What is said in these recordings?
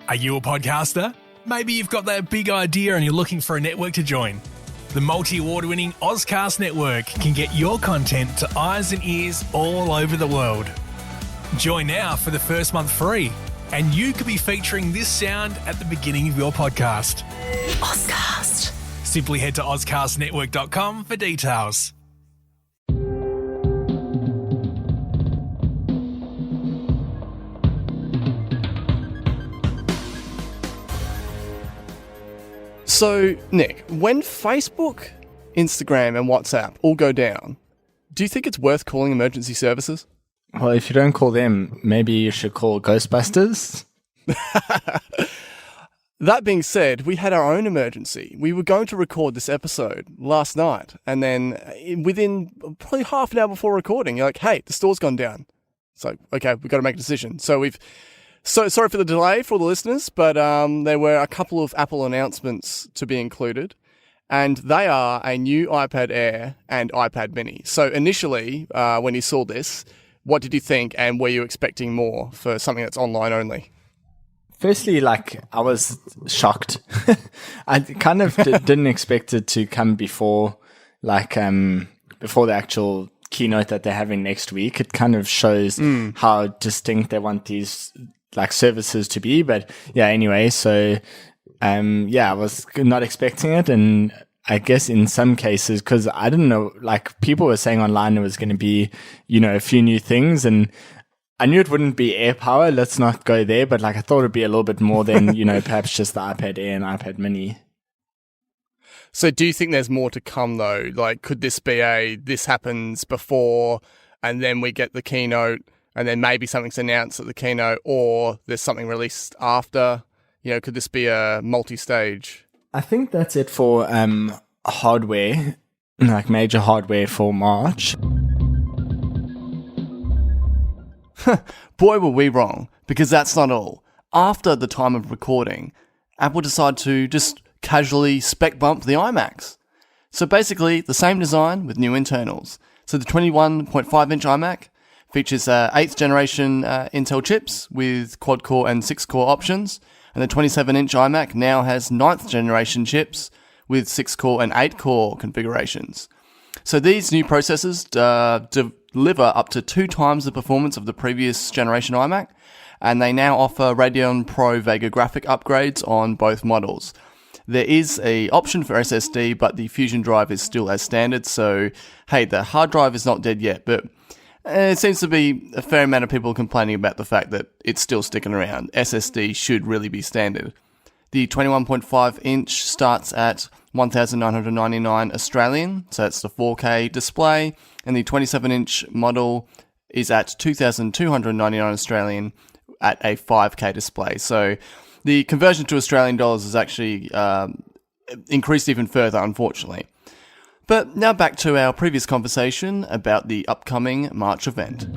Are you a podcaster? Maybe you've got that big idea and you're looking for a network to join. The multi-award-winning Ozcast Network can get your content to eyes and ears all over the world. Join now for the first month free, and you could be featuring this sound at the beginning of your podcast. Ozcast. Simply head to ozcastnetwork.com for details. So, Nick, when Facebook, Instagram and WhatsApp all go down, do you think it's worth calling emergency services? Well, if you don't call them, maybe you should call Ghostbusters. That being said, we had our own emergency. We were going to record this episode last night, and then within probably half an hour before recording, you're like, hey, the store's gone down. So, okay, we've got to make a decision. So sorry for the delay for all the listeners, but there were a couple of Apple announcements to be included, and they are a new iPad Air and iPad Mini. So initially, when you saw this, what did you think, and were you expecting more for something that's online only? Firstly, I was shocked. I kind of didn't expect it to come before the actual keynote that they're having next week. It kind of shows how distinct they want these services to be. But yeah, anyway, so I was not expecting it, and I guess in some cases, because I didn't know, people were saying online it was going to be, a few new things, and I knew it wouldn't be AirPower. Let's not go there, but I thought it'd be a little bit more than, perhaps just the iPad Air and iPad Mini. So do you think there's more to come though? Could this be this happens before and then we get the keynote and then maybe something's announced at the keynote, or there's something released after? Could this be a multi-stage? I think that's it for hardware, major hardware for March. Boy, were we wrong, because that's not all. After the time of recording, Apple decided to just casually spec bump the iMacs. So basically, the same design with new internals. So the 21.5-inch iMac features 8th generation Intel chips with quad-core and 6-core options, and the 27-inch iMac now has 9th generation chips with 6-core and 8-core configurations. So these new processors deliver up to 2 times the performance of the previous generation iMac, and they now offer Radeon Pro Vega graphic upgrades on both models. There is an option for SSD, but the Fusion drive is still as standard, so hey, the hard drive is not dead yet, but it seems to be a fair amount of people complaining about the fact that it's still sticking around. SSD should really be standard. The 21.5-inch starts at 1,999 Australian, so that's the 4K display, and the 27-inch model is at 2,299 Australian at a 5K display. So the conversion to Australian dollars is actually increased even further, unfortunately. But now back to our previous conversation about the upcoming March event.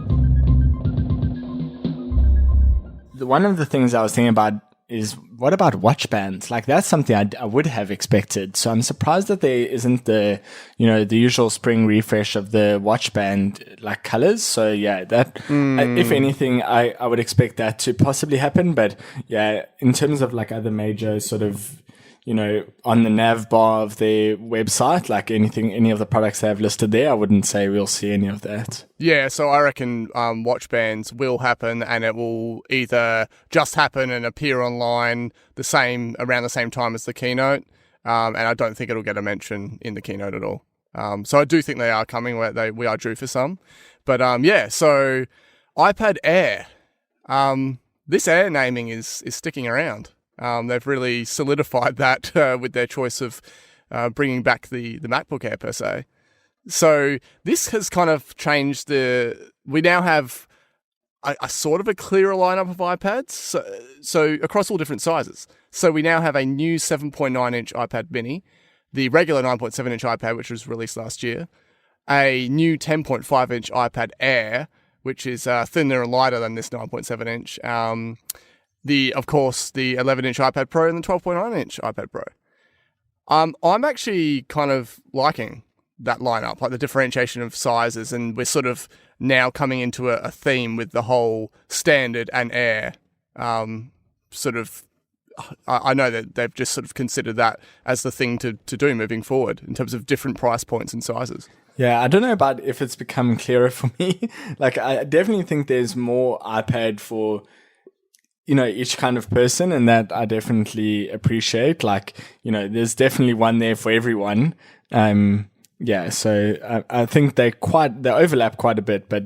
One of the things I was thinking about is, what about watch bands? That's something I would have expected. So I'm surprised that there isn't the usual spring refresh of the watch band colors. So yeah, that if anything, I would expect that to possibly happen. But yeah, in terms of other major sort of, on the nav bar of their website, any of the products they have listed there, I wouldn't say we'll see any of that. Yeah, so I reckon watch bands will happen, and it will either just happen and appear online around the same time as the keynote, and I don't think it'll get a mention in the keynote at all. So I do think they are coming. We are due for some, but so iPad Air, this Air naming is sticking around. They've really solidified that with their choice of bringing back the MacBook Air per se. So this has kind of changed we now have a sort of a clearer lineup of iPads, so across all different sizes. So we now have a new 7.9-inch iPad Mini, the regular 9.7-inch iPad, which was released last year, a new 10.5-inch iPad Air, which is thinner and lighter than this 9.7-inch, of course, the 11-inch iPad Pro and the 12.9-inch iPad Pro. I'm actually kind of liking that lineup, the differentiation of sizes, and we're sort of now coming into a theme with the whole standard and Air sort of I know that they've just sort of considered that as the thing to do moving forward in terms of different price points and sizes. Yeah, I don't know about if it's become clearer for me. Like, I definitely think there's more iPad for, each kind of person, and that I definitely appreciate. Like, there's definitely one there for everyone. So I think they overlap quite a bit, but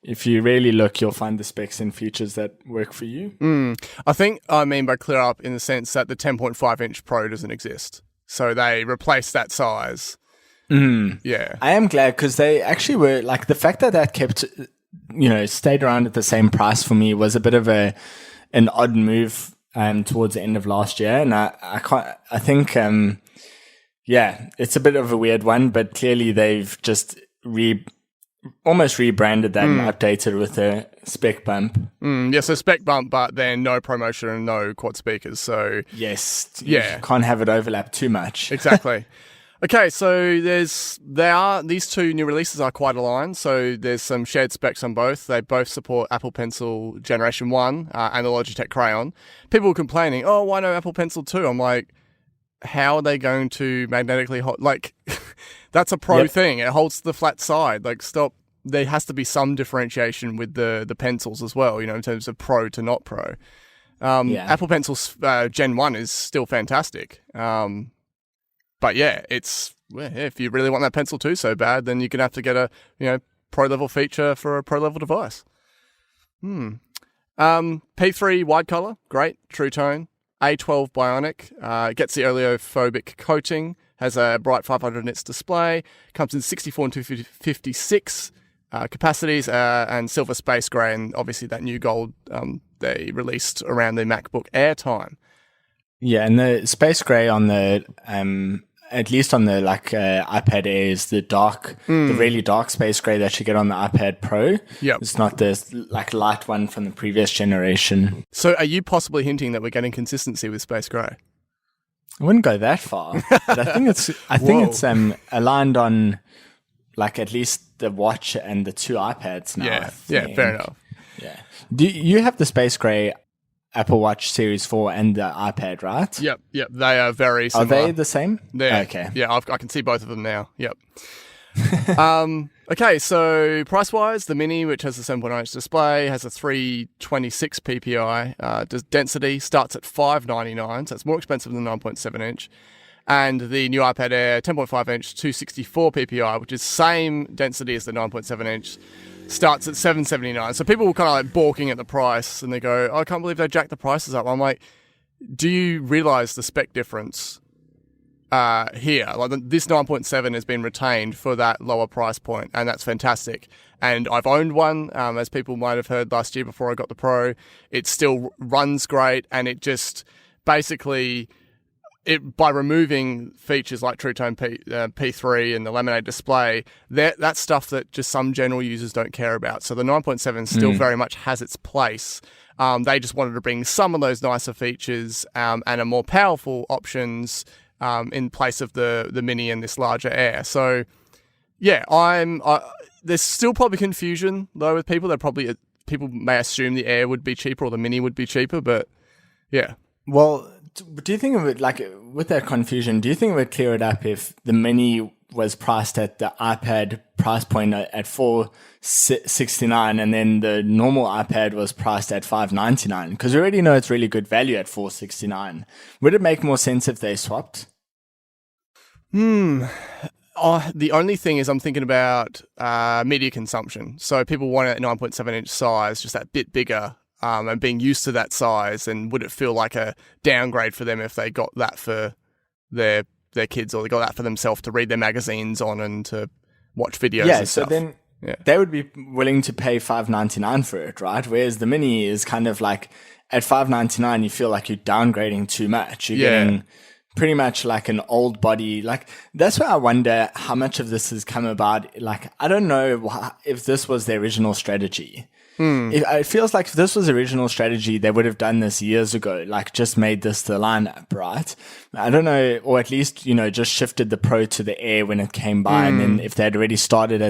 if you really look, you'll find the specs and features that work for you. I think I mean by clear up in the sense that the 10.5 inch Pro doesn't exist. So they replaced that size. Yeah. I am glad, because they actually were, like, the fact that kept, stayed around at the same price for me was a bit of an odd move towards the end of last year. And I think it's a bit of a weird one, but clearly they've just almost rebranded that and updated with a spec bump. So spec bump, but then no promotion and no quad speakers. So yes, you can't have it overlap too much. Exactly. Okay, so these two new releases are quite aligned. So there's some shared specs on both. They both support Apple Pencil Generation 1 and the Logitech Crayon. People were complaining, oh, why no Apple Pencil 2? I'm like, how are they going to magnetically hold? Like, that's a Pro thing. It holds the flat side. Like, stop. There has to be some differentiation with the pencils as well, in terms of Pro to not Pro. Apple Pencil Gen 1 is still fantastic. But if you really want that Pencil 2 so bad, then you're going to have to get a, Pro level feature for a Pro level device. P3 wide color, great, True Tone. A12 Bionic, gets the oleophobic coating, has a bright 500 nits display, comes in 64 and 256 capacities, and silver space grey, and obviously that new gold they released around the MacBook Air time. Yeah, and the space grey on the at least on the iPad Air is the really dark space grey that you get on the iPad Pro. Yep. It's not the light one from the previous generation. So are you possibly hinting that we're getting consistency with space grey? I wouldn't go that far, but I think it's aligned on at least the watch and the two iPads now. Yeah, fair enough. Yeah. Do you have the space grey Apple Watch Series 4 and the iPad, right? Yep. They are very similar. Are they the same? Okay. Yeah, I can see both of them now. Yep. Okay, so price-wise, the Mini, which has a 7.9-inch display, has a 326 ppi. Density starts at $599, so it's more expensive than the 9.7-inch. And the new iPad Air, 10.5-inch, 264 ppi, which is same density as the 9.7-inch, starts at $779. So people were kind of balking at the price, and they go, oh, I can't believe they jacked the prices up. I'm like, do you realize the spec difference here? This 9.7 has been retained for that lower price point, and that's fantastic. And I've owned one, as people might have heard last year before I got the Pro. It still runs great, and it just basically... by removing features like True Tone P3 and the laminated display, that's stuff that just some general users don't care about. So the 9.7 still very much has its place. They just wanted to bring some of those nicer features and a more powerful options in place of the Mini and this larger Air. So yeah, there's still probably confusion though with people. People may assume the Air would be cheaper or the Mini would be cheaper, but yeah. Well, do you think of it with that confusion? Do you think it would clear it up if the Mini was priced at the iPad price point at $469, and then the normal iPad was priced at $599? Because we already know it's really good value at $469. Would it make more sense if they swapped? The only thing is I'm thinking about media consumption. So people want a 9.7-inch size, just that bit bigger. And being used to that size, and would it feel like a downgrade for them if they got that for their kids, or they got that for themselves to read their magazines on and to watch videos and stuff? Then they would be willing to pay $599 for it, right? Whereas the Mini is kind of like, at $599, you feel like you're downgrading too much. You're getting pretty much like an old body. That's where I wonder how much of this has come about. I don't know if this was the original strategy. It feels like if this was original strategy, they would have done this years ago, like just made this the lineup, right? I don't know, or at least, just shifted the Pro to the Air when it came by, and then if they had already started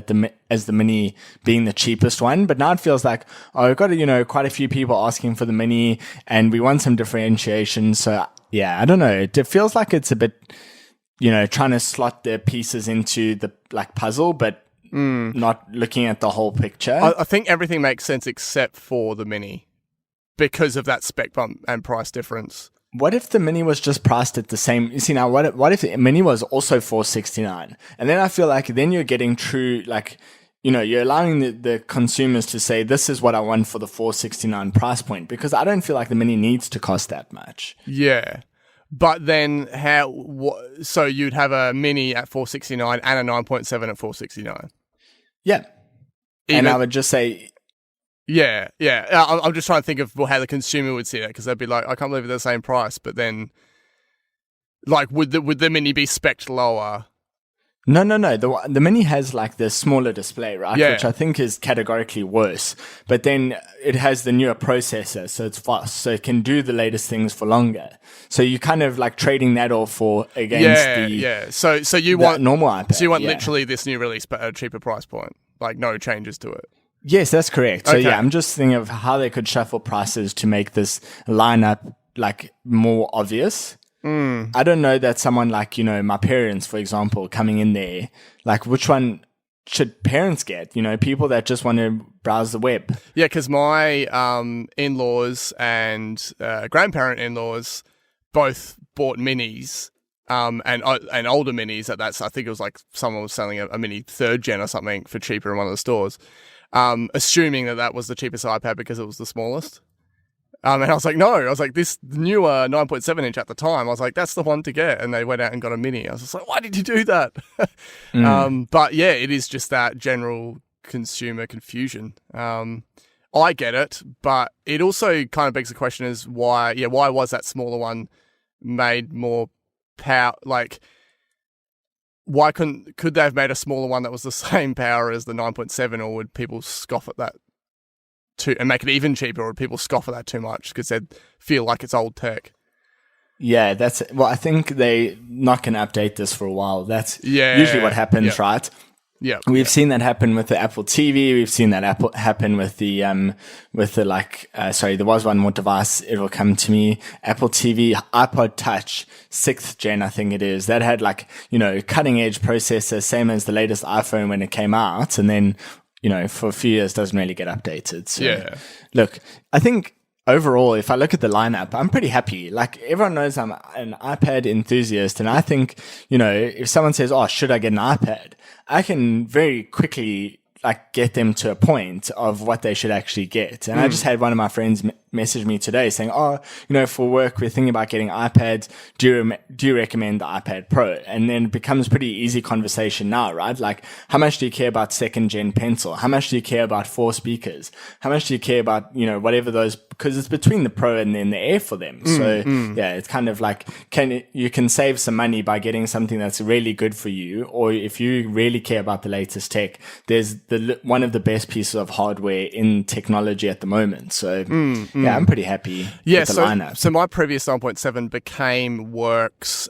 as the Mini being the cheapest one. But now it feels like, we've got, quite a few people asking for the Mini, and we want some differentiation. So yeah, I don't know. It feels like it's a bit, trying to slot the pieces into the puzzle, but not looking at the whole picture. I think everything makes sense except for the Mini because of that spec bump and price difference. What if the Mini was just priced at the same? You see, now what if the Mini was also $469? And then I feel like then you're getting true, you're allowing the consumers to say, this is what I want for the $469 price point, because I don't feel like the Mini needs to cost that much. Yeah. But then so you'd have a Mini at $469 and a 9.7 at $469. Yeah. And I would just say... Yeah. I'm just trying to think of how the consumer would see that, because they'd be like, I can't believe it's the same price. But then, would the Mini be spec'd lower? No. The Mini has the smaller display, right? Yeah. Which I think is categorically worse. But then it has the newer processor, so it's fast. So it can do the latest things for longer. So you kind of trading that off against So you want normal iPad. So you want literally this new release, but at a cheaper price point, no changes to it. Yes, that's correct. So Okay. yeah, I'm just thinking of how they could shuffle prices to make this lineup more obvious. I don't know that someone my parents, for example, coming in there, which one should parents get? People that just want to browse the web. Yeah, because my in-laws and grandparent in-laws both bought Minis, and older Minis at that. So I think it was someone was selling a Mini 3rd gen or something for cheaper in one of the stores, assuming that was the cheapest iPad because it was the smallest. And I was like, no. I was like, this newer 9.7 inch at the time, I was like, that's the one to get. And they went out and got a Mini. I was just like, why did you do that? But yeah, it is just that general consumer confusion. I get it, but it also kind of begs the question is why was that smaller one made more power? Why could they have made a smaller one that was the same power as the 9.7, or would people scoff at that and make it even cheaper, or would people scoff at that too much because they'd feel like it's old tech? Yeah, I think they're not going to update this for a while. That's usually what happens, right? Yeah, we've seen that happen with the Apple TV. We've seen that happen with the there was one more device. It will come to me. Apple TV, iPod Touch, 6th gen, I think it is. That had cutting edge processor, same as the latest iPhone when it came out, and then for a few years doesn't really get updated. So, look, I think overall, if I look at the lineup, I'm pretty happy. Everyone knows I'm an iPad enthusiast, and I think, if someone says, oh, should I get an iPad? I can very quickly get them to a point of what they should actually get. And I just had one of my friends message me today saying, for work, we're thinking about getting iPads. Do you recommend the iPad Pro? And then it becomes pretty easy conversation now, right? How much do you care about 2nd gen pencil? How much do you care about 4 speakers? How much do you care about, whatever those, because it's between the Pro and then the Air for them. Yeah, it's kind of you can save some money by getting something that's really good for you. Or if you really care about the latest tech, there's one of the best pieces of hardware in technology at the moment. So yeah, I'm pretty happy with the lineup. So my previous 9.7 became Work's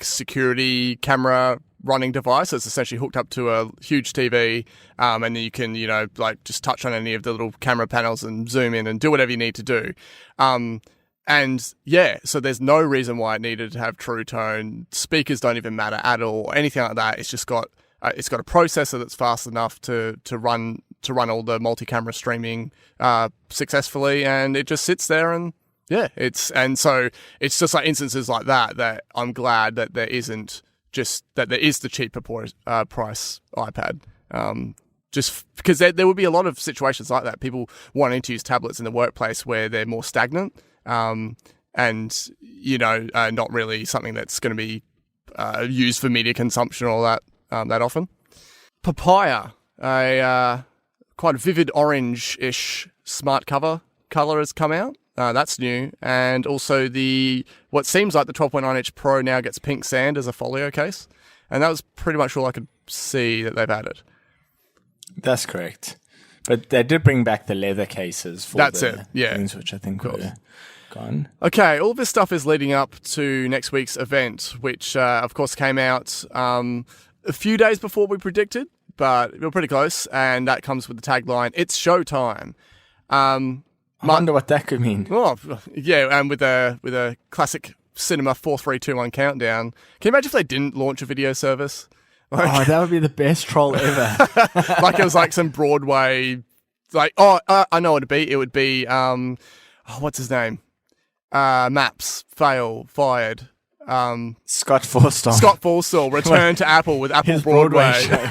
security camera running device. It's essentially hooked up to a huge TV, and then you can just touch on any of the little camera panels and zoom in and do whatever you need to do. And yeah, so there's no reason why it needed to have True Tone. Speakers don't even matter at all, or anything like that. It's just got a processor that's fast enough to run all the multi-camera streaming successfully, and it just sits there. And yeah, it's just instances like that I'm glad that there isn't just that there is the cheaper price iPad. Just because there would be a lot of situations like that, people wanting to use tablets in the workplace where they're more stagnant, and not really something that's going to be used for media consumption or that often. Papaya, a quite vivid orange-ish smart cover color has come out. That's new. And also what seems like the 12.9-inch Pro now gets pink sand as a folio case. And that was pretty much all I could see that they've added. That's correct. But they did bring back the leather cases for That's it, yeah. things, which I think were gone. Okay, all of this stuff is leading up to next week's event, which, of course, came out a few days before we predicted, but we were pretty close, and that comes with the tagline, "It's showtime." I wonder what that could mean. Oh, yeah, and with a classic cinema 4, 3, 2, 1 countdown. Can you imagine if they didn't launch a video service? Like, that would be the best troll ever. Like it was like some Broadway, like, I know what it'd be. It would be, what's his name? Maps, fail, fired. Scott Forstall. Scott Forstall, return to Apple with Apple His Broadway. show.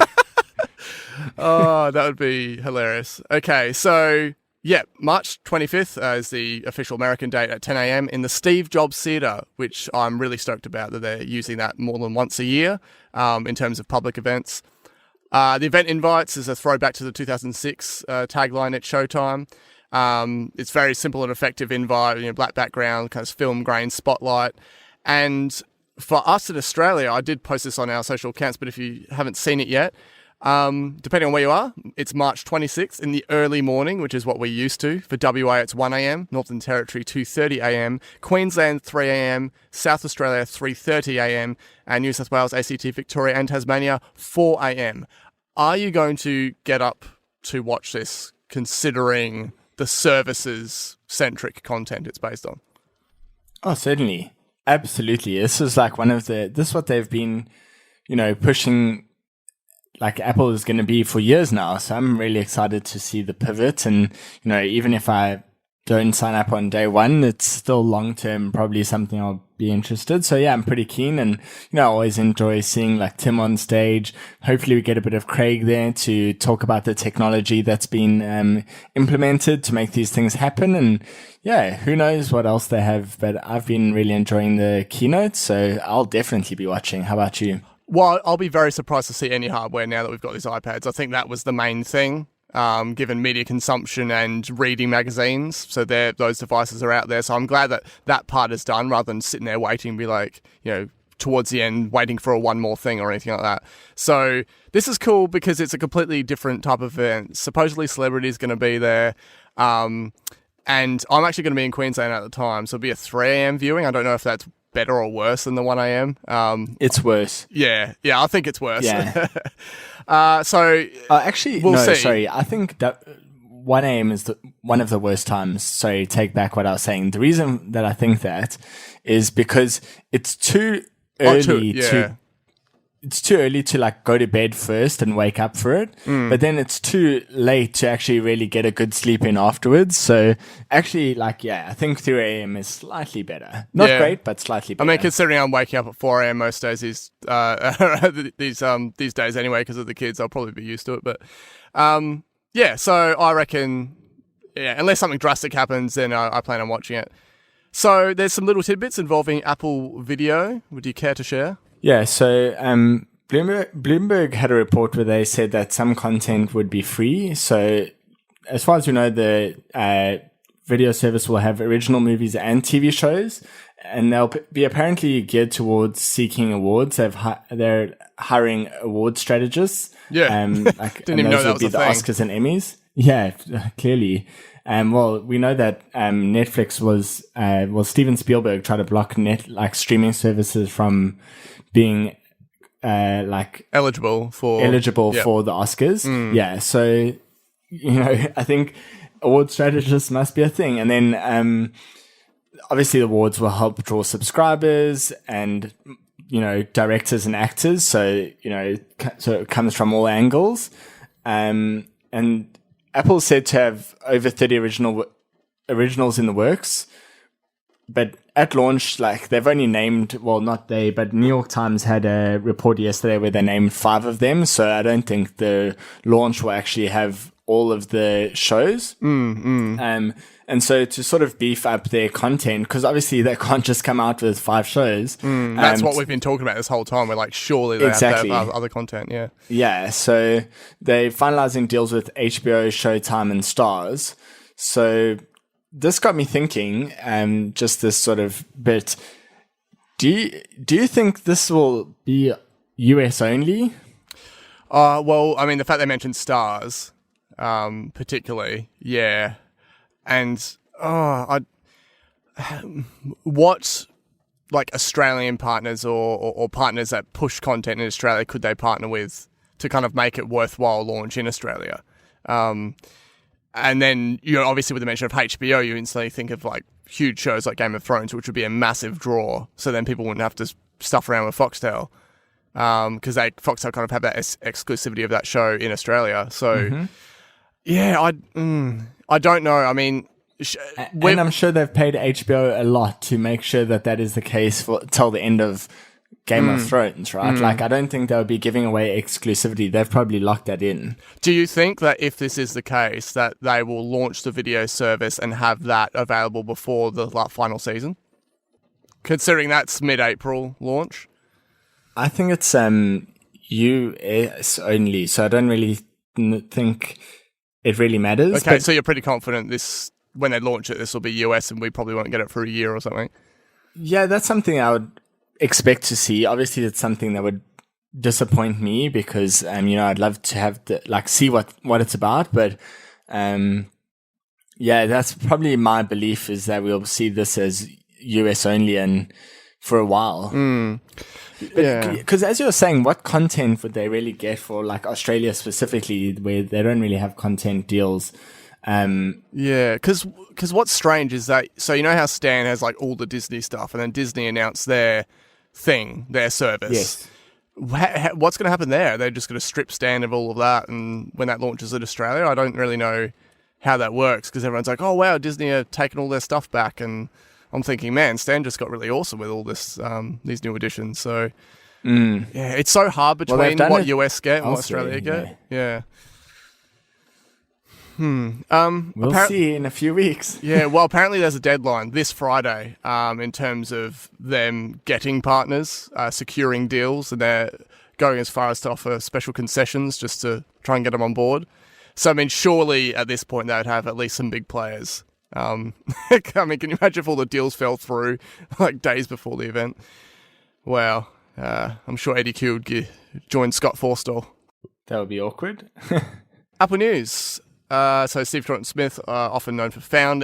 Oh, that would be hilarious. Okay, so, yeah, March 25th is the official American date at 10 a.m. in the Steve Jobs Theatre, which I'm really stoked about that they're using that more than once a year in terms of public events. The event invites is a throwback to the 2006 tagline, "It's showtime." It's very simple and effective invite, black background, kind of film grain spotlight. And for us in Australia, I did post this on our social accounts, but if you haven't seen it yet, depending on where you are, it's March 26th in the early morning, which is what we're used to. For WA, it's 1 a.m, Northern Territory 2:30 a.m, Queensland 3 a.m, South Australia 3:30 a.m, and New South Wales, ACT, Victoria and Tasmania 4 a.m. Are you going to get up to watch this, considering the services-centric content it's based on? Oh, certainly. Absolutely. This is like this is what they've been, pushing, like Apple is going to be for years now. So I'm really excited to see the pivot. And, even if I don't sign up on day one, it's still long-term, probably something I'll be interested. So yeah, I'm pretty keen. And, I always enjoy seeing like Tim on stage. Hopefully we get a bit of Craig there to talk about the technology that's been implemented to make these things happen. And yeah, who knows what else they have, but I've been really enjoying the keynote. So I'll definitely be watching. How about you? Well, I'll be very surprised to see any hardware now that we've got these iPads. I think that was the main thing, given media consumption and reading magazines. So those devices are out there. So I'm glad that part is done, rather than sitting there waiting and be like, towards the end, waiting for one more thing or anything like that. So this is cool because it's a completely different type of event. Supposedly celebrities going to be there. And I'm actually going to be in Queensland at the time. So it'll be a 3 a.m. viewing. I don't know if that's better or worse than the 1 a.m. It's worse. Yeah, I think it's worse. Yeah. Actually, we'll see. Sorry, I think that 1 a.m. is one of the worst times. Sorry, take back what I was saying. The reason that I think that is because it's too early it's too early to like go to bed first and wake up for it. But then it's too late to actually really get a good sleep in afterwards. So actually, I think 3 a.m. is slightly better. Not great, but slightly better. I mean, considering I'm waking up at 4 a.m. most days these days anyway, because of the kids, I'll probably be used to it. But so I reckon, unless something drastic happens, then I plan on watching it. So there's some little tidbits involving Apple Video. Would you care to share? Yeah, so Bloomberg had a report where they said that some content would be free. So as far as we know, the video service will have original movies and TV shows, and they'll be apparently geared towards seeking awards. They're hiring award strategists. Yeah, didn't even know that was a thing. The Oscars and Emmys. Yeah, clearly. Well, we know that Netflix was Steven Spielberg tried to block streaming services from being eligible for the Oscars. Yeah, so I think award strategists must be a thing. And then obviously the awards will help draw subscribers and directors and actors. So so it comes from all angles. And Apple's said to have over 30 originals in the works, but at launch, they've only named, well, not they, but New York Times had a report yesterday where they named 5 of them. So I don't think the launch will actually have all of the shows. And so to sort of beef up their content, because obviously they can't just come out with 5 shows. That's what we've been talking about this whole time. We're like, surely they have to have other content. Yeah. Yeah. So they're finalizing deals with HBO, Showtime, and Stars. So this got me thinking, just this sort of bit. Do you think this will be US only? Well, I mean, the fact they mentioned Stars, particularly. Yeah. And, what, like, Australian partners or partners that push content in Australia could they partner with to kind of make it worthwhile launch in Australia? And then, obviously with the mention of HBO, you instantly think of, like, huge shows like Game of Thrones, which would be a massive draw. So then people wouldn't have to stuff around with Foxtel. Because Foxtel kind of have that exclusivity of that show in Australia. So, yeah, I don't know. I mean... and I'm sure they've paid HBO a lot to make sure that is the case till the end of Game of Thrones, right? Like, I don't think they'll be giving away exclusivity. They've probably locked that in. Do you think that if this is the case, that they will launch the video service and have that available before the final season? Considering that's mid-April launch? I think it's US only, so I don't really think it really matters. Okay, so you're pretty confident when they launch it, this will be US and we probably won't get it for a year or something? Yeah, that's something I would expect to see. Obviously, it's something that would disappoint me because, I'd love to have see what it's about. But, yeah, that's probably my belief is that we'll see this as US only and for a while. Yeah. Because as you were saying, what content would they really get for like Australia specifically where they don't really have content deals? Yeah, because what's strange is that, so you know how Stan has like all the Disney stuff and then Disney announced their service. Yes. What's going to happen there? They're just going to strip Stan of all of that, and when that launches in Australia, I don't really know how that works because everyone's like, oh wow, Disney are taking all their stuff back, and I'm thinking, man, Stan just got really awesome with all this these new additions. So yeah, it's so hard between what US get and what Australia get. Yeah. We'll see in a few weeks. Yeah, well, apparently there's a deadline this Friday in terms of them getting partners, securing deals, and they're going as far as to offer special concessions just to try and get them on board. So, I mean, surely at this point they would have at least some big players. I mean, can you imagine if all the deals fell through like days before the event? Wow. I'm sure Eddie Q would join Scott Forstall. That would be awkward. Apple News. So Steve Troughton-Smith, often known for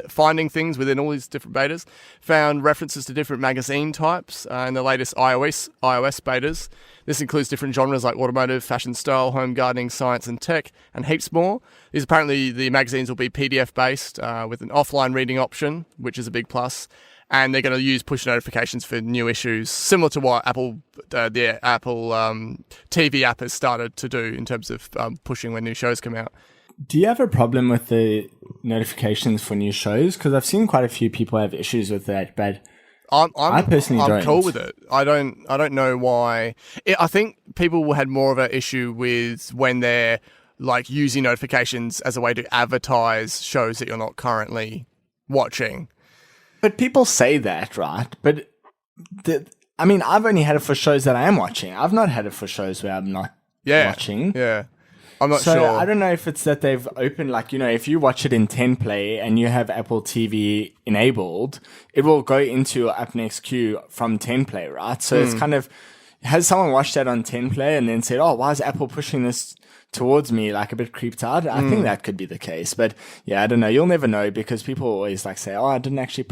finding things within all these different betas, found references to different magazine types in the latest iOS betas. This includes different genres like automotive, fashion style, home gardening, science and tech, and heaps more. Apparently the magazines will be PDF-based with an offline reading option, which is a big plus. And they're going to use push notifications for new issues, similar to what Apple TV app has started to do in terms of pushing when new shows come out. Do you have a problem with the notifications for new shows? Because I've seen quite a few people have issues with that, but I personally don't. I'm cool with it. I don't know why. I think people had more of an issue with when they're like using notifications as a way to advertise shows that you're not currently watching. But people say that, right? But I've only had it for shows that I am watching. I've not had it for shows where I'm not watching. Yeah. I'm not sure. So I don't know if it's that they've opened, if you watch it in 10 play and you have Apple TV enabled, it will go into your App Next queue from 10 play, right? So it's kind of, has someone watched that on 10 play and then said, oh, why is Apple pushing this towards me, like a bit creeped out? I think that could be the case. But yeah, I don't know. You'll never know because people always say, oh, I didn't actually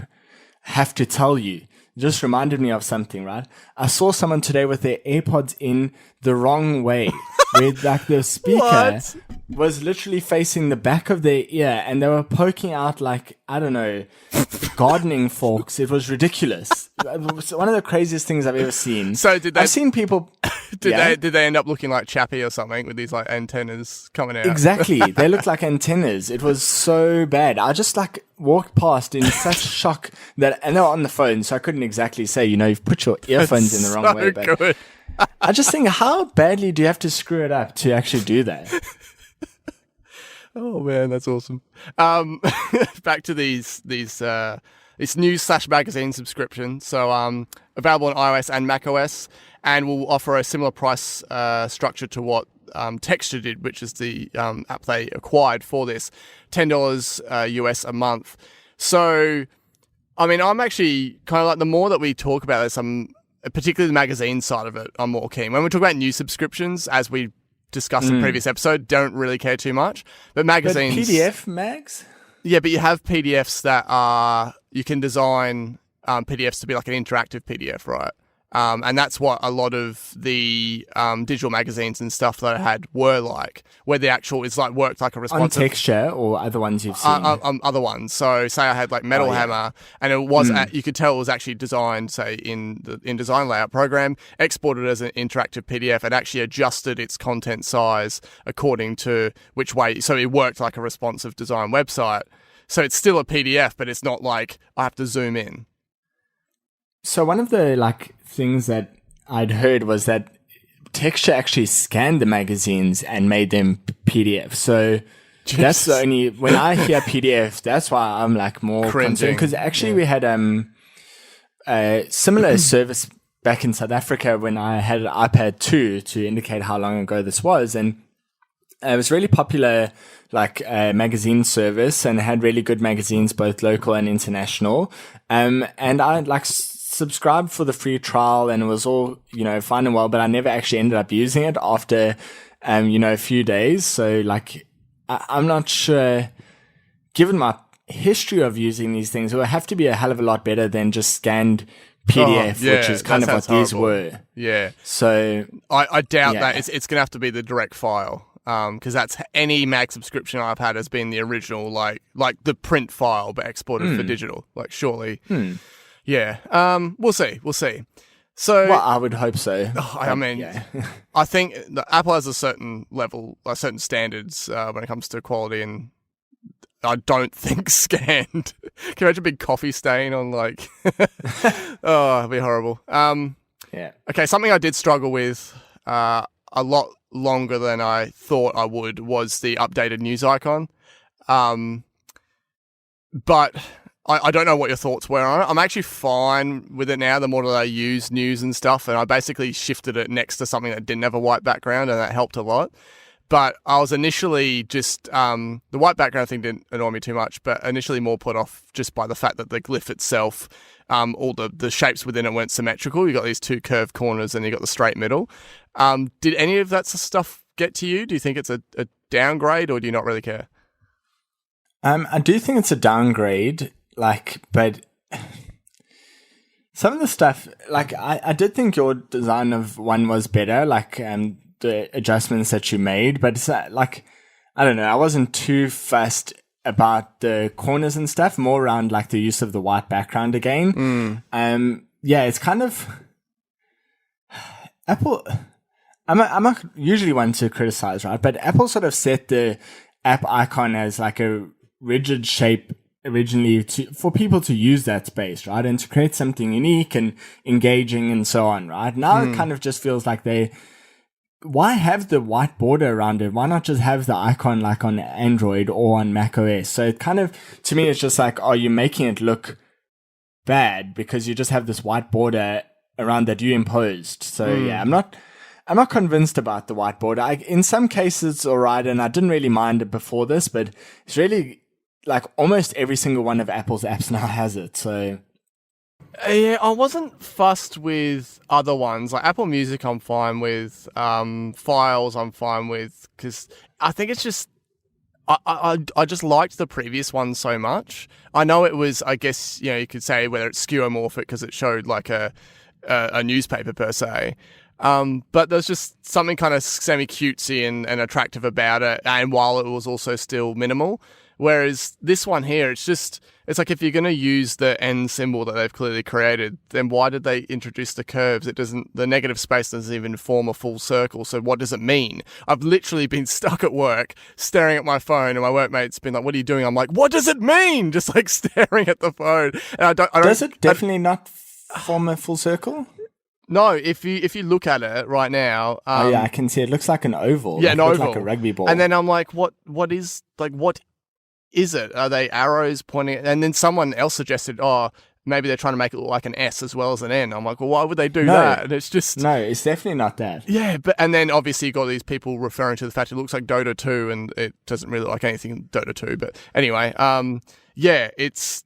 have to tell you. It just reminded me of something, right? I saw someone today with their AirPods in the wrong way, where the speaker was literally facing the back of their ear, and they were poking out gardening forks. It was ridiculous. It was one of the craziest things I've ever seen. So I've seen people. Did they end up looking like Chappie or something with these antennas coming out? Exactly. They looked like antennas. It was so bad. I just walked past in such shock and they were on the phone, so I couldn't exactly say, you've put your earphones in the wrong way. But good. I just think, how badly do you have to screw it up to actually do that? Oh man, that's awesome. Back to this news/magazine subscription. So available on iOS and macOS, and will offer a similar price structure to what Texture did, which is the app they acquired for this, $10 US a month. So, I mean, I'm actually kind of the more that we talk about this, particularly the magazine side of it, I'm more keen. When we talk about new subscriptions, as we discussed in previous episode, don't really care too much. But magazines... But PDF mags? Yeah, but you have PDFs that are... You can design PDFs to be like an interactive PDF, right? And that's what a lot of the digital magazines and stuff that I had were like, where the actual is like worked like a responsive... On texture or other ones you've seen? Other ones. So say I had like Metal Hammer, and it was you could tell it was actually designed, say in Design Layout program, exported as an interactive PDF, and actually adjusted its content size according to which way. So it worked like a responsive design website. So it's still a PDF, but it's not like I have to zoom in. So one of the like things that I'd heard was that Texture actually scanned the magazines and made them PDF. So that's the only, when I hear PDF, that's why I'm like more concerned. Because actually we had a similar service back in South Africa when I had an iPad 2 to indicate how long ago this was. And it was really popular, like a magazine service, and had really good magazines, both local and international. And I like subscribed for the free trial, and it was all, fine and well, but I never actually ended up using it after, a few days. So like, I'm not sure, given my history of using these things, it would have to be a hell of a lot better than just scanned PDF, which is kind of what these were. Yeah. So I doubt that it's going to have to be the direct file. Because that's any Mac subscription I've had has been the original, like the print file, but exported for digital. Like, surely. Yeah. We'll see. So, well, I would hope so. I mean, I think that Apple has a certain level, certain standards when it comes to quality, and I don't think scanned. Can you imagine a big coffee stain on like? Oh, it'd be horrible. Yeah. Okay, something I did struggle with a lot longer than I thought I would was the updated news icon. But I don't know what your thoughts were on it. I'm actually fine with it now, the more that I use news and stuff, and I basically shifted it next to something that didn't have a white background, and that helped a lot. But I was initially just, the white background thing didn't annoy me too much, but initially more put off just by the fact that the glyph itself, all the shapes within it weren't symmetrical. You got these two curved corners and you got the straight middle. Did any of that stuff get to you? Do you think it's a downgrade, or do you not really care? I do think it's a downgrade, but some of the stuff, I did think your design of one was better, the adjustments that you made, but it's I don't know, I wasn't too fussed about the corners and stuff, more around the use of the white background again. It's kind of Apple. I'm not usually one to criticize, right? But Apple sort of set the app icon as a rigid shape originally for people to use that space, right? And to create something unique and engaging and so on, right? Now it kind of just feels like why have the white border around it? Why not just have the icon on Android or on Mac OS? So it kind of, to me, it's just are you making it look bad because you just have this white border around that you imposed? So I'm not convinced about the white border. In some cases, it's all right, and I didn't really mind it before this, but it's really almost every single one of Apple's apps now has it. So yeah, I wasn't fussed with other ones. Apple Music I'm fine with. Files I'm fine with, because I think it's just I just liked the previous one so much. I know it was, I guess, you could say whether it's skeuomorphic because it showed a newspaper per se. But there's just something kind of semi-cutesy and attractive about it, and while it was also still minimal. Whereas this one here, it's if you're going to use the N symbol that they've clearly created, then why did they introduce the curves? The negative space doesn't even form a full circle. So what does it mean? I've literally been stuck at work, staring at my phone, and my workmate's been like, "What are you doing?" I'm like, "What does it mean?" Just staring at the phone. And does it definitely not form a full circle? No, if you look at it right now, I can see it looks like an oval. Yeah, an oval, like a rugby ball. And then I'm like, what is it? Are they arrows pointing? And then someone else suggested, maybe they're trying to make it look like an S as well as an N. I'm like, well, why would they do that? And it's just... No, it's definitely not that. Yeah, and then obviously you got these people referring to the fact it looks like Dota 2, and it doesn't really look like anything in Dota 2. But anyway, it's...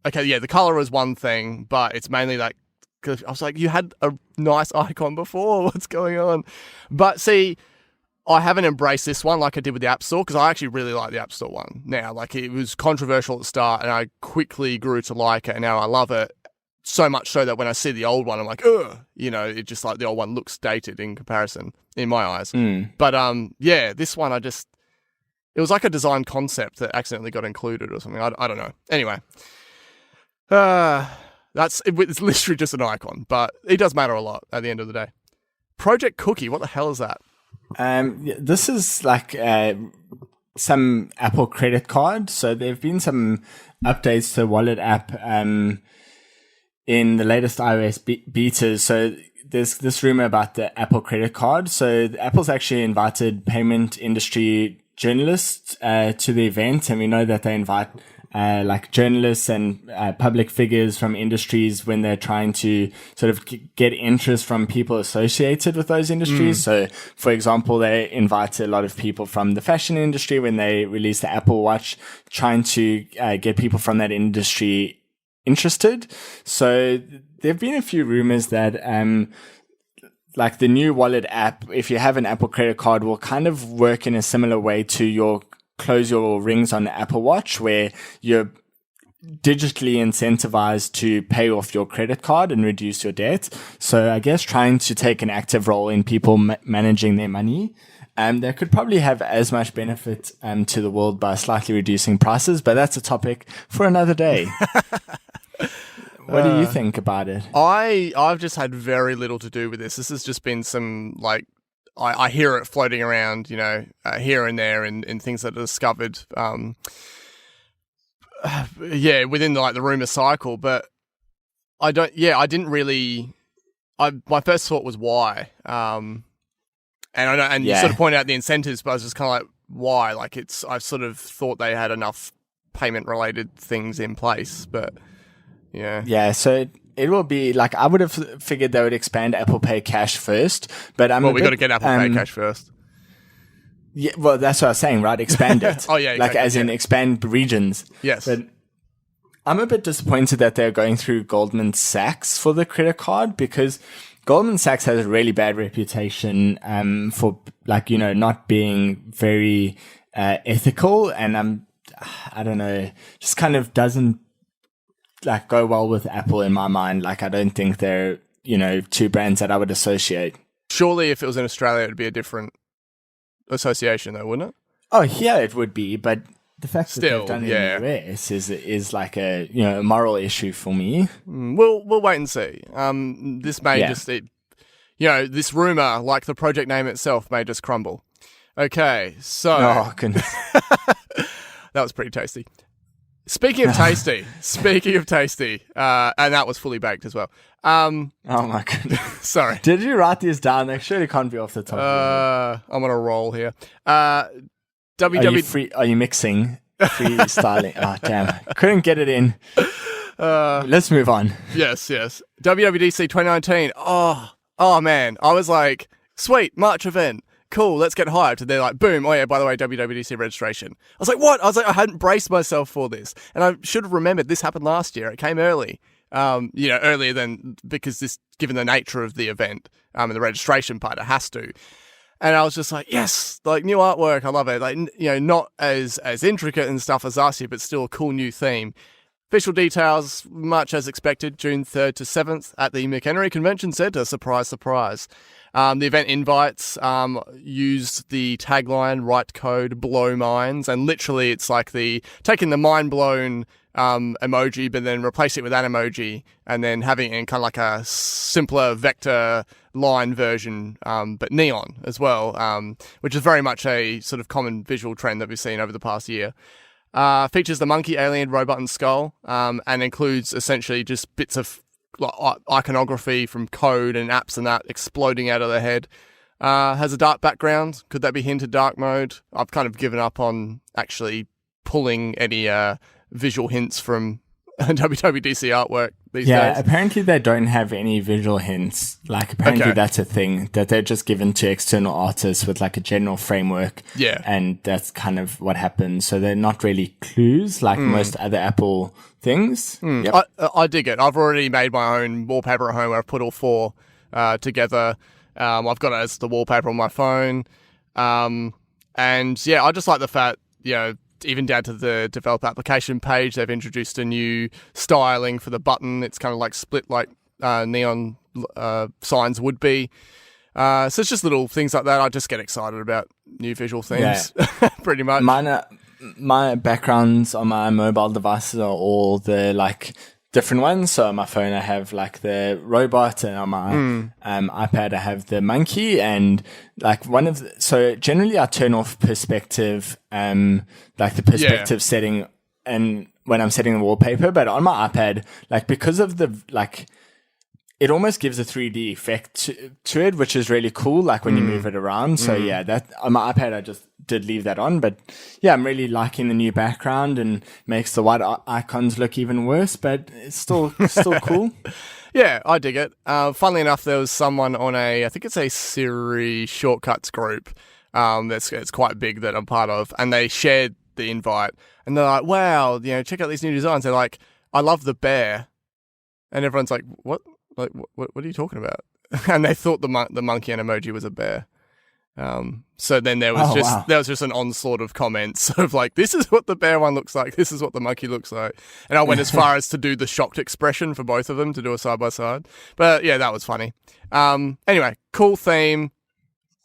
Okay, yeah, the color is one thing, but it's mainly I was like, you had a nice icon before. What's going on? But see... I haven't embraced this one like I did with the App Store, because I actually really like the App Store one now. Like, it was controversial at the start, and I quickly grew to like it, and now I love it. So much so that when I see the old one, I'm like, ugh, it just like the old one looks dated in comparison in my eyes. But yeah, this one it was like a design concept that accidentally got included or something. I don't know. Anyway, it's literally just an icon, but it does matter a lot at the end of the day. Project Cookie, what the hell is that? This is like some Apple credit card. So there have been some updates to the Wallet app in the latest iOS betas. So there's this rumor about the Apple credit card. So Apple's actually invited payment industry journalists to the event, and we know that they invite like journalists and public figures from industries when they're trying to sort of get interest from people associated with those industries. So, for example, they invite a lot of people from the fashion industry when they release the Apple Watch, trying to get people from that industry interested. So there have been a few rumors that like the new Wallet app, if you have an Apple credit card, will kind of work in a similar way to close your rings on the Apple Watch, where you're digitally incentivized to pay off your credit card and reduce your debt. So I guess trying to take an active role in people managing their money. They could probably have as much benefit to the world by slightly reducing prices, but that's a topic for another day. What do you think about it? I've just had very little to do with this. This has just been some, like, I hear it floating around, here and there in things that are discovered, within the rumor cycle. But my first thought was why, and you sort of pointed out the incentives, but I was just kind of like, why? Like, I sort of thought they had enough payment related things in place, but yeah. Yeah, so it will be like, I would have figured they would expand Apple Pay Cash first, but we got to get Apple Pay Cash first. Yeah, well, that's what I was saying, right? Expand it. Oh, yeah. Like, as in expand regions. Yes. But I'm a bit disappointed that they're going through Goldman Sachs for the credit card, because Goldman Sachs has a really bad reputation for, like, not being very ethical, and I don't know, just kind of doesn't like go well with Apple in my mind. Like, I don't think they're, two brands that I would associate. Surely if it was in Australia, it'd be a different association though, wouldn't it? Oh, yeah, it would be, but the fact that Still, they've done it in the US is like a, a moral issue for me. We'll wait and see. This may just, this rumor, like the project name itself, may just crumble. Okay, so... Oh, goodness. That was pretty tasty. Speaking of tasty, and that was fully baked as well. Oh my goodness. Sorry. Did you write these down? They surely can't be off the top of your head. I'm on a roll here. Are you mixing? Freestyling? Oh, damn. Couldn't get it in. Let's move on. Yes. WWDC 2019. Oh man. I was like, sweet, March event. Cool, let's get hyped. And they're like, boom, oh yeah, by the way, WWDC registration. I was like, what? I hadn't braced myself for this. And I should have remembered this happened last year. It came early. Earlier than, because this, given the nature of the event, and the registration part, it has to. And I was just like, yes, like, new artwork, I love it. Like, not as intricate and stuff as last year, but still a cool new theme. Official details, much as expected, June 3rd to 7th at the McHenry Convention Centre. Surprise, surprise. The event invites used the tagline, write code, blow minds, and literally it's like taking the mind blown emoji, but then replace it with an emoji, and then having it in kind of like a simpler vector line version, but neon as well, which is very much a sort of common visual trend that we've seen over the past year. Features the monkey, alien, robot, and skull, and includes essentially just bits of iconography from code and apps and that exploding out of the head. Has a dark background. Could that be hinted dark mode? I've kind of given up on actually pulling any visual hints from WWDC artwork these days. Yeah, apparently they don't have any visual hints. Like, apparently that's a thing that they're just given to external artists with like a general framework. Yeah. And that's kind of what happens. So they're not really clues like most other Apple things. Yep. I dig it. I've already made my own wallpaper at home where I've put all four together. I've got it as the wallpaper on my phone. And yeah, I just like the fact, even down to the developer application page, they've introduced a new styling for the button. It's kind of like split like neon signs would be. So it's just little things like that. I just get excited about new visual themes, pretty much. My backgrounds on my mobile devices are all the different ones. So on my phone, I have the robot, and on my iPad, I have the monkey. And so generally I turn off perspective, the perspective setting, and when I'm setting the wallpaper. But on my iPad, because of the it almost gives a 3D effect to it, which is really cool, when you move it around. So yeah, that on my iPad, I just did leave that on. But yeah, I'm really liking the new background, and makes the white icons look even worse, but it's still cool. Yeah, I dig it. Funnily enough, there was someone on I think it's a Siri shortcuts group it's quite big that I'm part of, and they shared the invite, and they're like, wow, check out these new designs. They're like, I love the bear. And everyone's like, what? What are you talking about? And they thought the monkey and emoji was a bear. So then there was just an onslaught of comments of this is what the bear one looks like, this is what the monkey looks like. And I went as far as to do the shocked expression for both of them, to do a side by side. But yeah, that was funny. Anyway, cool theme.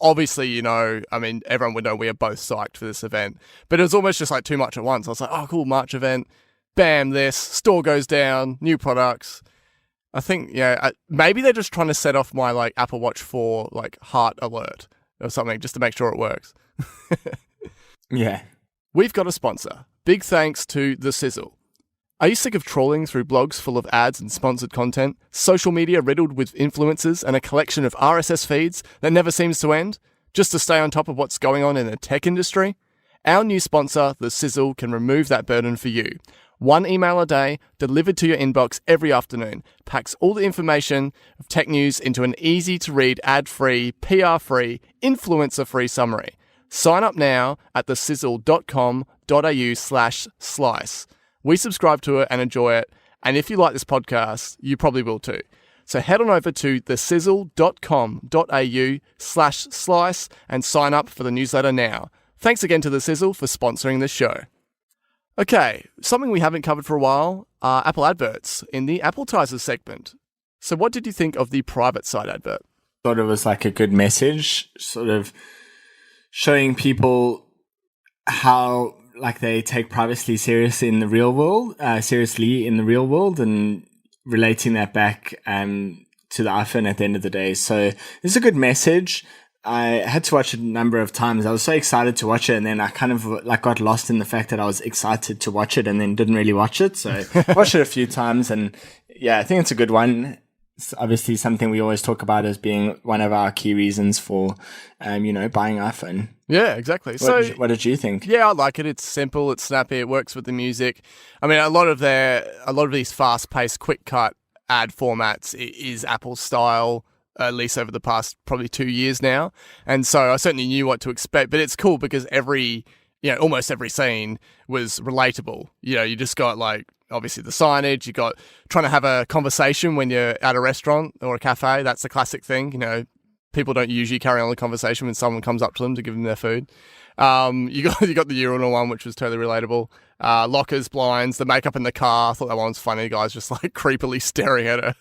Obviously, everyone would know we are both psyched for this event, but it was almost just too much at once. I was like, oh, cool, March event. Bam, this store goes down, new products. I think, maybe they're just trying to set off my Apple Watch 4 heart alert or something, just to make sure it works. Yeah. We've got a sponsor. Big thanks to the SIZZLE. Are you sick of trawling through blogs full of ads and sponsored content, social media riddled with influencers, and a collection of RSS feeds that never seems to end, just to stay on top of what's going on in the tech industry? Our new sponsor, the SIZZLE, can remove that burden for you. One email a day, delivered to your inbox every afternoon, packs all the information of tech news into an easy-to-read, ad-free, PR-free, influencer-free summary. Sign up now at thesizzle.com.au/slice. We subscribe to it and enjoy it, and if you like this podcast, you probably will too. So head on over to thesizzle.com.au/slice and sign up for the newsletter now. Thanks again to the SIZZLE for sponsoring this show. Okay, something we haven't covered for a while are Apple adverts in the Appletizers segment. So what did you think of the private side advert? Thought it was a good message, sort of showing people how they take privacy seriously in the real world, and relating that back to the iPhone at the end of the day. So it's a good message. I had to watch it a number of times. I was so excited to watch it, and then I kind of got lost in the fact that I was excited to watch it and then didn't really watch it. So I watched it a few times, and yeah, I think it's a good one. It's obviously something we always talk about as being one of our key reasons for, buying iPhone. Yeah, exactly. What did you think? Yeah, I like it. It's simple. It's snappy. It works with the music. I mean, a lot of these fast-paced, quick-cut ad formats is Apple style, at least over the past probably 2 years now. And so I certainly knew what to expect, but it's cool because almost every scene was relatable. You just got obviously the signage, you got trying to have a conversation when you're at a restaurant or a cafe. That's the classic thing. People don't usually carry on a conversation when someone comes up to them to give them their food. You got the urinal one, which was totally relatable. Lockers, blinds, the makeup in the car. I thought that one was funny. The guy's just creepily staring at her.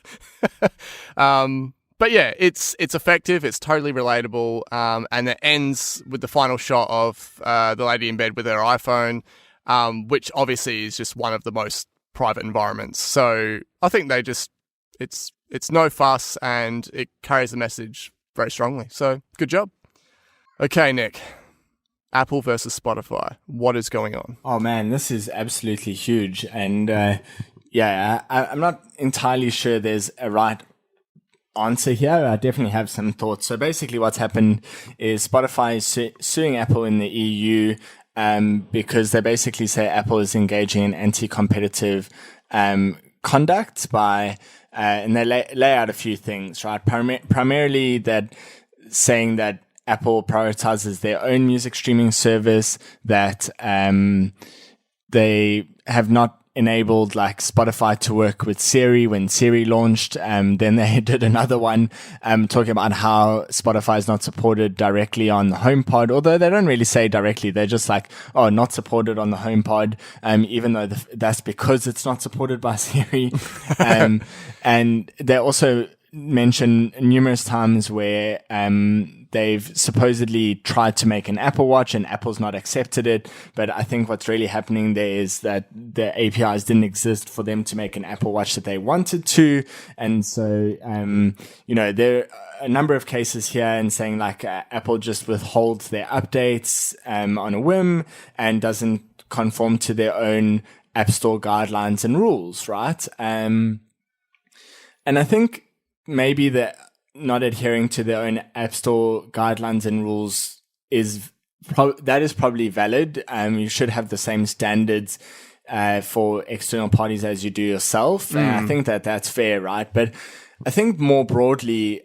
But yeah, it's effective. It's totally relatable. And it ends with the final shot of the lady in bed with her iPhone, which obviously is just one of the most private environments. So I think it's no fuss, and it carries the message very strongly. So good job. Okay, Nick. Apple versus Spotify. What is going on? Oh man, this is absolutely huge. And I'm not entirely sure there's a right answer here. I definitely have some thoughts. So basically what's happened is Spotify is suing Apple in the EU because they basically say Apple is engaging in anti-competitive conduct by, and they lay out a few things, right? Primarily that saying that Apple prioritizes their own music streaming service, that they have not enabled like Spotify to work with Siri when Siri launched. Then they did another one talking about how Spotify is not supported directly on the HomePod, although they don't really say directly. They're just like, oh, not supported on the HomePod, even though that's because it's not supported by Siri. And they also mention numerous times where they've supposedly tried to make an Apple Watch and Apple's not accepted it. But I think what's really happening there is that the APIs didn't exist for them to make an Apple Watch that they wanted to. And so, there are a number of cases here and saying like Apple just withholds their updates on a whim and doesn't conform to their own App Store guidelines and rules, right? And I think maybe that not adhering to their own App Store guidelines and rules is probably valid. You should have the same standards for external parties as you do yourself. And I think that's fair, right? But I think more broadly,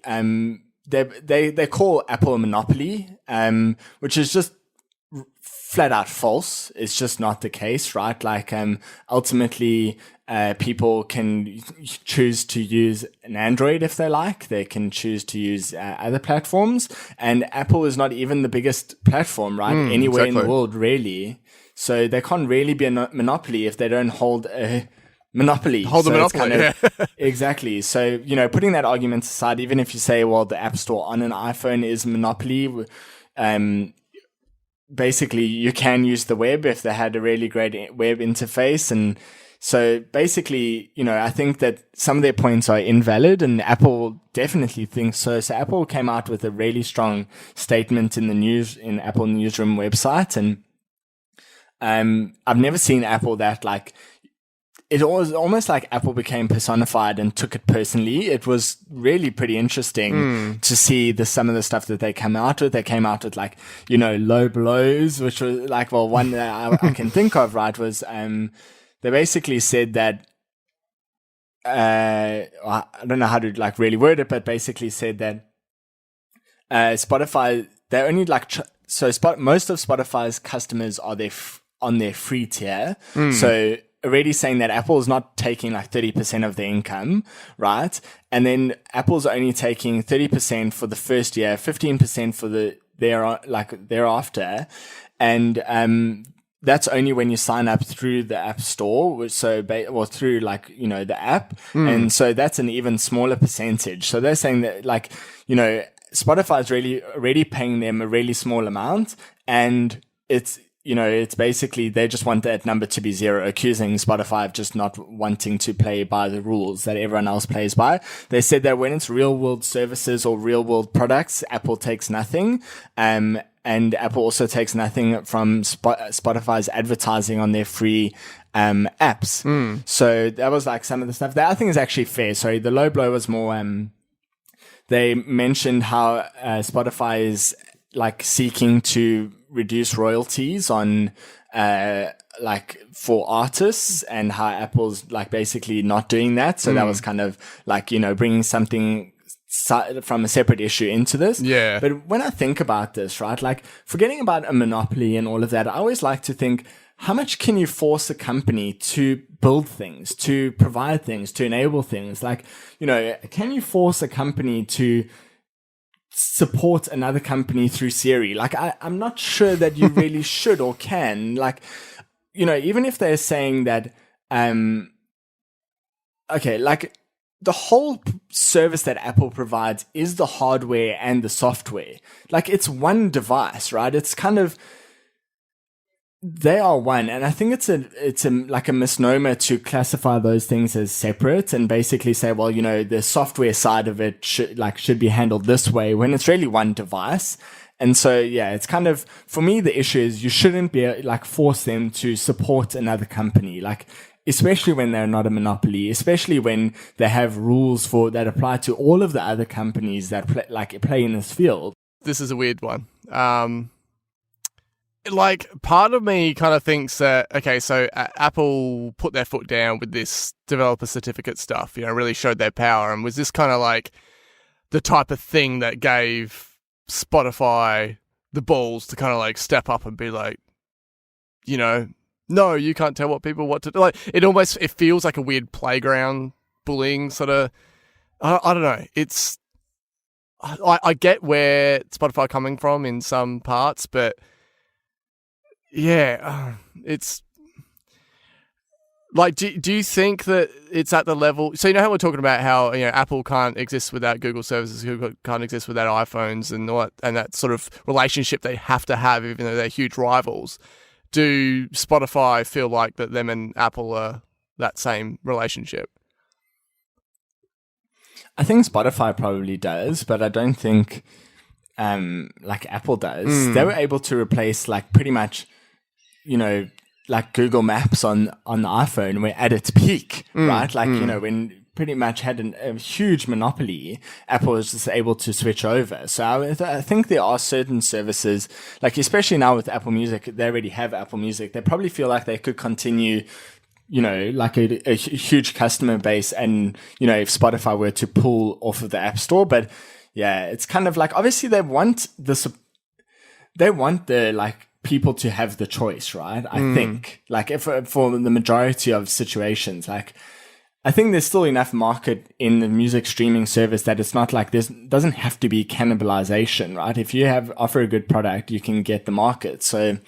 they call Apple a monopoly, which is just flat out false. It's just not the case, right? Like, ultimately, people can choose to use an Android if they like. They can choose to use other platforms. And Apple is not even the biggest platform, right? Anywhere in the world, really. So they can't really be a monopoly if they don't hold a monopoly. Hold the monopoly, Exactly. So, putting that argument aside, even if you say, well, the App Store on an iPhone is a monopoly, basically you can use the web if they had a really great web interface. And so basically, I think that some of their points are invalid, and Apple definitely thinks so. So Apple came out with a really strong statement in in Apple Newsroom website. And I've never seen Apple that like, it was almost like Apple became personified and took it personally. It was really pretty interesting to see some of the stuff that they came out with. They came out with like, low blows, which was like, well, one that I can think of, right, was they basically said that, I don't know how to like really word it, but basically said that Spotify, they only like, most of Spotify's customers are on their free tier. So already saying that Apple is not taking like 30% of the income, right? And then Apple's only taking 30% for the first year, 15% for thereafter. And, that's only when you sign up through the App Store, or through like, the app. And so that's an even smaller percentage. So they're saying that like, Spotify is really already paying them a really small amount, and it's basically they just want that number to be zero, accusing Spotify of just not wanting to play by the rules that everyone else plays by. They said that when it's real world services or real world products, Apple takes nothing. And Apple also takes nothing from Spotify's advertising on their free apps. So that was like some of the stuff that I think is actually fair. Sorry, the low blow was more, they mentioned how Spotify is like seeking to reduce royalties on like for artists, and how Apple's like basically not doing that. So that was kind of like, bringing something from a separate issue into this. Yeah. But when I think about this, right, like forgetting about a monopoly and all of that, I always like to think, how much can you force a company to build things, to provide things, to enable things? Like, can you force a company to support another company through Siri? Like, I'm not sure that you really should or can. Like, even if they're saying that, okay, like, the whole service that Apple provides is the hardware and the software. Like, it's one device, right? It's kind of, they are one. And I think it's a like a misnomer to classify those things as separate and basically say, well, the software side of it should be handled this way, when it's really one device. And so, yeah, it's kind of, for me, the issue is you shouldn't be like force them to support another company. Like, especially when they're not a monopoly, especially when they have rules that apply to all of the other companies that play in this field. This is a weird one. Like, part of me kind of thinks that, okay, so Apple put their foot down with this developer certificate stuff, really showed their power. And was this kind of like the type of thing that gave Spotify the balls to kind of like step up and be like, No, you can't tell what to do. Like, it feels like a weird playground bullying sort of. I don't know. It's. I get where Spotify coming from in some parts, but yeah, it's like, do you think that it's at the level? So you know how we're talking about how Apple can't exist without Google services, Google can't exist without iPhones, and that sort of relationship they have to have, even though they're huge rivals. Do Spotify feel like that them and Apple are that same relationship? I think Spotify probably does, but I don't think like Apple does. They were able to replace like pretty much, like Google Maps on the iPhone where at its peak, right? Like, when pretty much had a huge monopoly, Apple was just able to switch over. So I think there are certain services, like especially now with Apple Music, they already have Apple Music. They probably feel like they could continue, like a huge customer base, and, if Spotify were to pull off of the App Store. But yeah, it's kind of like, obviously they want the like people to have the choice, right? I think, like, if for the majority of situations, like, I think there's still enough market in the music streaming service that it's not like doesn't have to be cannibalization, right? If you offer a good product, you can get the market. So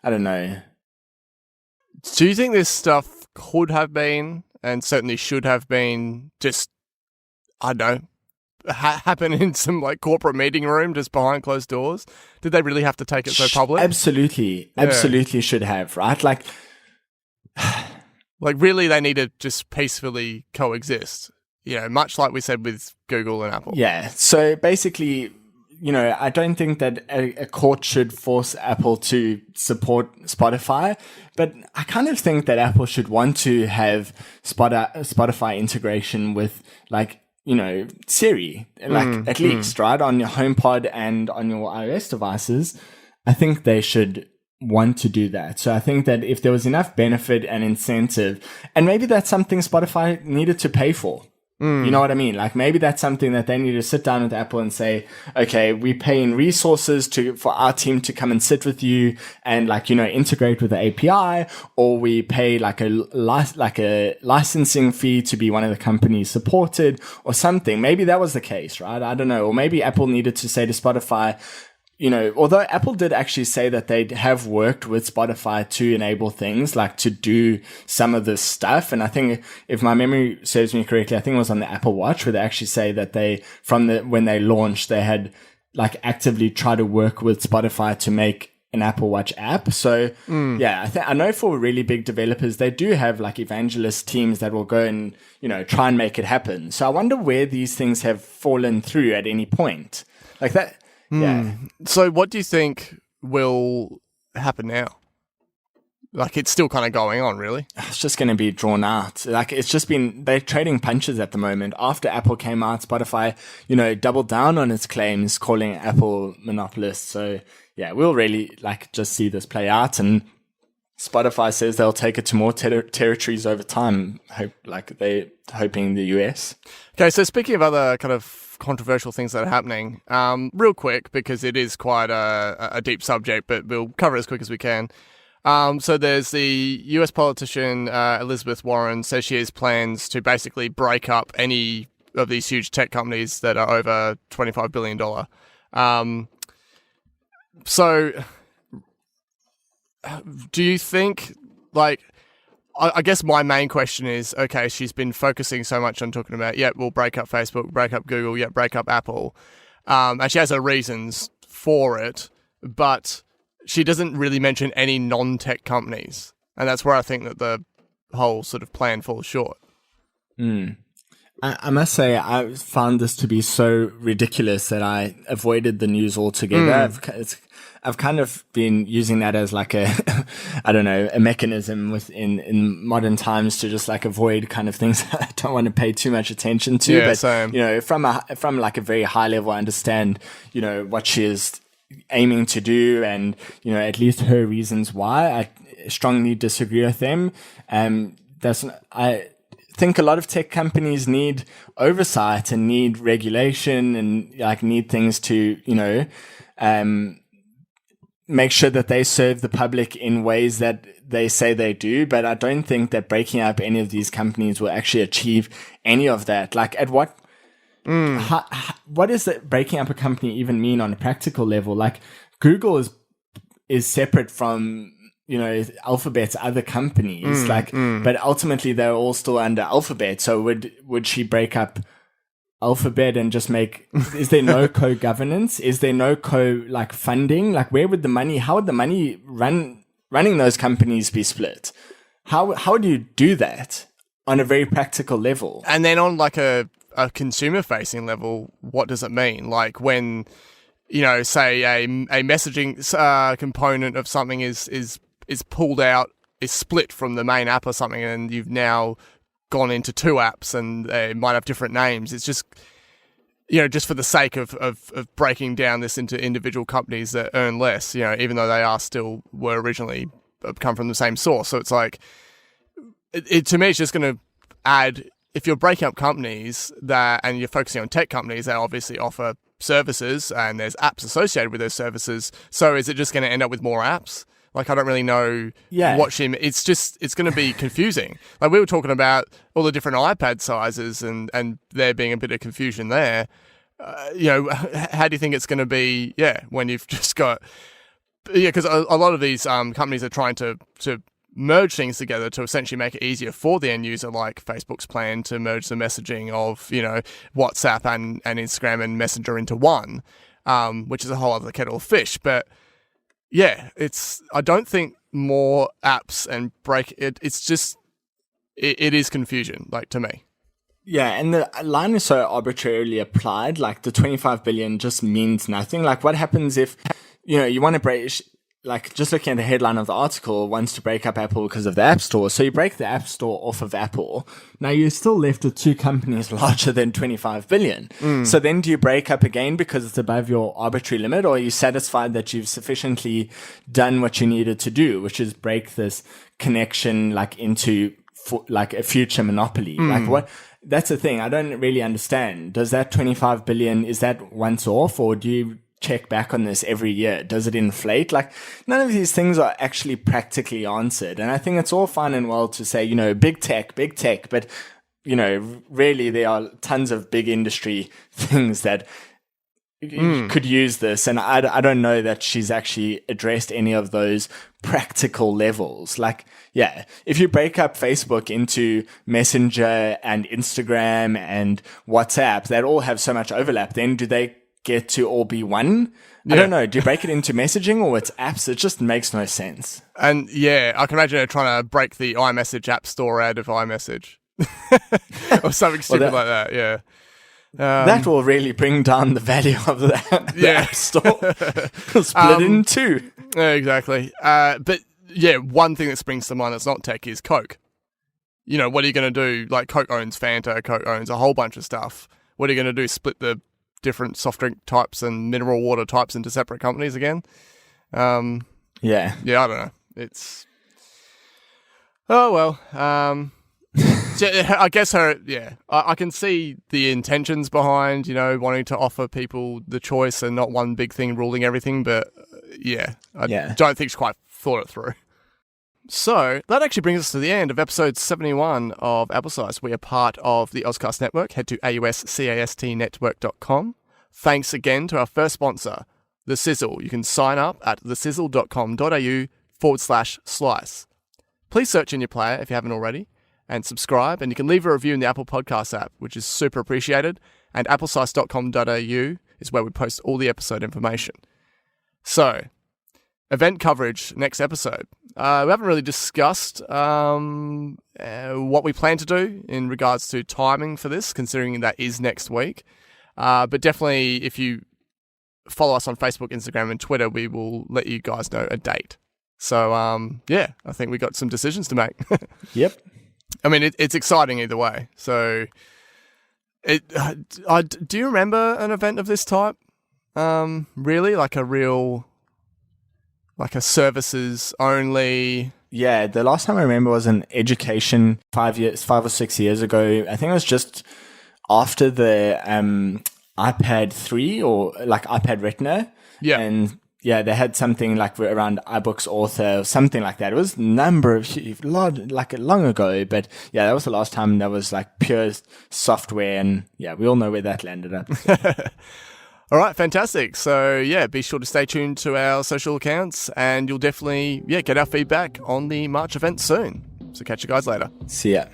I don't know. Do you think this stuff could have been, and certainly should have been, just, I don't know, happen in some like corporate meeting room just behind closed doors? Did they really have to take it so public? Absolutely should have, right? Like really they need to just peacefully coexist, much like we said with Google and Apple. Yeah. So basically, I don't think that a court should force Apple to support Spotify, but I kind of think that Apple should want to have Spotify integration with, like, Siri, like at least, right, on your HomePod and on your iOS devices. I think they should want to do that. So I think that if there was enough benefit and incentive, and maybe that's something Spotify needed to pay for. You know what I mean? Like, maybe that's something that they need to sit down with Apple and say, okay, we pay in resources for our team to come and sit with you and, like, integrate with the API, or we pay like a licensing fee to be one of the companies supported or something. Maybe that was the case, right? I don't know. Or maybe Apple needed to say to Spotify, although Apple did actually say that they have worked with Spotify to enable things like to do some of this stuff. And I think, if my memory serves me correctly, I think it was on the Apple Watch where they actually say that when they launched, they had like actively tried to work with Spotify to make an Apple Watch app. So yeah, I know for really big developers, they do have like evangelist teams that will go and, try and make it happen. So I wonder where these things have fallen through at any point like that. Yeah. So what do you think will happen now? Like, it's still kind of going on, really. It's just going to be drawn out. Like, they're trading punches at the moment. After Apple came out, Spotify, doubled down on its claims, calling Apple monopolist. So yeah, we'll really just see this play out. And Spotify says they'll take it to more territories over time. They're hoping the US. Okay. So speaking of other kind of controversial things that are happening, real quick, because it is quite a deep subject, but we'll cover it as quick as we can. So there's the US politician Elizabeth Warren says she has plans to basically break up any of these huge tech companies that are over $25 billion. So do you think, I guess my main question is, okay, she's been focusing so much on talking about, we'll break up Facebook, break up Google, break up Apple. And she has her reasons for it, but she doesn't really mention any non-tech companies. And that's where I think that the whole sort of plan falls short. I must say, I found this to be so ridiculous that I avoided the news altogether. I've kind of been using that as like a mechanism in modern times to just like avoid kind of things I don't want to pay too much attention to. Yeah, but same. From like a very high level, I understand, what she is aiming to do, and at least her reasons why. I strongly disagree with them. I think a lot of tech companies need oversight and need regulation and need things to make sure that they serve the public in ways that they say they do. But I don't think that breaking up any of these companies will actually achieve any of that. Like, at what what does that breaking up a company even mean on a practical level? Like, Google is separate from, you know, Alphabet's other companies, but ultimately they're all still under Alphabet. So would she break up Alphabet and just make, is there no co-governance? Is there no funding? Like, where would the money, how would the money running those companies be split? How do you do that on a very practical level? And then on like a consumer facing level, what does it mean? Like, when, you know, say a messaging component of something is pulled out, is split from the main app or something, and you've now gone into two apps and they might have different names. It's just, you know, just for the sake of breaking down this into individual companies that earn less, you know, even though they were originally come from the same source. So it's like, to me, it's just going to add, if you're breaking up companies and you're focusing on tech companies, they obviously offer services and there's apps associated with those services. So is it just going to end up with more apps? Like, I don't really know it's going to be confusing. Like, we were talking about all the different iPad sizes and there being a bit of confusion there. You know, how do you think it's going to be, when you've just got, because a lot of these companies are trying to merge things together to essentially make it easier for the end user, like Facebook's plan to merge the messaging of, you know, WhatsApp and Instagram and Messenger into one, which is a whole other kettle of fish. But yeah, I don't think more apps and it's just, it is confusion, like, to me. Yeah, and the line is so arbitrarily applied. Like, the 25 billion just means nothing. Like, what happens if, you know, you want to break, like, just looking at the headline of the article, wants to break up Apple because of the App Store. So you break the App Store off of Apple. Now you're still left with two companies larger than 25 billion. So then do you break up again because it's above your arbitrary limit, or are you satisfied that you've sufficiently done what you needed to do, which is break this connection, like, into like a future monopoly? Like, what? That's the thing. I don't really understand. Does that 25 billion, is that once off, or do you check back on this every year? Does it inflate? Like, none of these things are actually practically answered. And I think it's all fine and well to say, you know, big tech, but, you know, really there are tons of big industry things that could use this. And I don't know that she's actually addressed any of those practical levels. Like, yeah, if you break up Facebook into Messenger and Instagram and WhatsApp, that all have so much overlap, then do they get to all be one? I don't know. Do you break it into messaging or it's apps? It just makes no sense. And yeah, I can imagine her trying to break the iMessage app store out of iMessage or something stupid like that. Yeah. That will really bring down the value of the app store. Split in two. Yeah, exactly. But yeah, one thing that springs to mind that's not tech is Coke. You know, what are you going to do? Like, Coke owns Fanta, Coke owns a whole bunch of stuff. What are you going to do? Split the different soft drink types and mineral water types into separate companies again? Yeah, I don't know. It's, oh well. I guess I can see the intentions behind, you know, wanting to offer people the choice and not one big thing ruling everything, but I don't think she's quite thought it through. So that actually brings us to the end of episode 71 of Applesize. We are part of the Ozcast Network. Head to auscastnetwork.com. Thanks again to our first sponsor, the SIZZLE. You can sign up at thesizzle.com.au/slice. Please search in your player if you haven't already and subscribe, and you can leave a review in the Apple Podcast app, which is super appreciated, and applesize.com.au is where we post all the episode information. So, event coverage next episode. We haven't really discussed what we plan to do in regards to timing for this, considering that is next week. But definitely, if you follow us on Facebook, Instagram, and Twitter, we will let you guys know a date. So, I think we got some decisions to make. Yep. I mean, it's exciting either way. So, do you remember an event of this type? Really? Like a services only? Yeah, the last time I remember was an education 5 or 6 years ago. I think it was just after the iPad 3 or like iPad Retina. Yeah. And yeah, they had something like around iBooks Author or something like that. It was long ago, but yeah, that was the last time that was like pure software, and yeah, we all know where that landed up. All right, fantastic. So yeah, be sure to stay tuned to our social accounts, and you'll definitely get our feedback on the March event soon. So catch you guys later. See ya.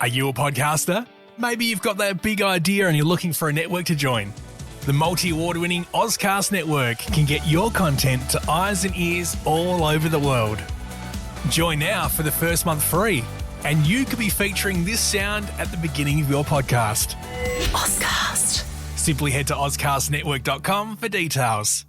Are you a podcaster? Maybe you've got that big idea and you're looking for a network to join. The multi-award-winning Ozcast network can get your content to eyes and ears all over the world. Join now for the first month free, and you could be featuring this sound at the beginning of your podcast. Ozcast. Simply head to ozcastnetwork.com for details.